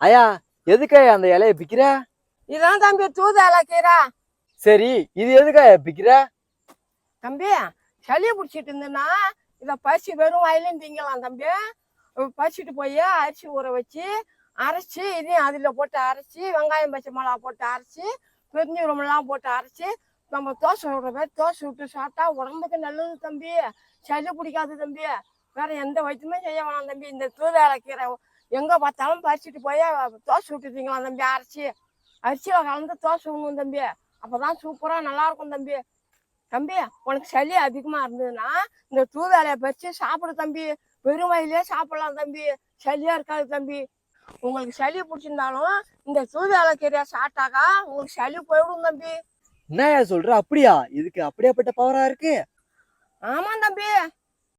ஐயா, எதுக்கா அந்த இலைய பிக்கிற? இதான் தம்பி தூதால கீரை. சரி, இது எதுக்கா பிக்கிற? தம்பி சளி பிடிச்சிட்டு இருந்தேன்னா இதை பறிச்சு வெறும் வயலையும் திங்கலாம் தம்பி. பறிச்சுட்டு போய் அரிசி ஊற வச்சு அரைச்சி இதையும் அதில் போட்டு அரைச்சி வெங்காயம் பச்சை மிளகா போட்டு அரைச்சி பெருஞ்சீரமெல்லாம் போட்டு அரைச்சி நம்ம தோசை விடுற மாதிரி தோசை விட்டு சாப்பிட்டா உடம்புக்கு நல்லது தம்பி. சளி பிடிக்காது தம்பி. வேற எந்த வயிற்றுமே செய்ய வேணாம் தம்பி. இந்த தூதால கீரை எங்கே பார்த்தாலும் பறிச்சுட்டு போய் தோசை விட்டு திங்கலாம் தம்பி. அரைச்சி அரிசியில் கலந்து தோசை விடணும் தம்பி. அப்போதான் சூப்பராக நல்லாயிருக்கும் தம்பி. தம்பி உனக்கு சளி அதிகமாக இருந்ததுன்னா இந்த தூதாலையை பறித்து சாப்பிடு தம்பி. வெறும் வயலே சாப்பிடலாம் தம்பி. சளியாக இருக்காது தம்பி. உங்களுக்கு சளி பிடிச்சிருந்தாலும் இந்த தூதாலை கீரையை சாப்பிட்டாக்கா உங்களுக்கு சளி போயிடும் தம்பி. என்னயா சொல்ற? அப்படியா? இதுக்கு அப்படியாப்பட்ட பவரா இருக்கு? ஆமாம் தம்பி.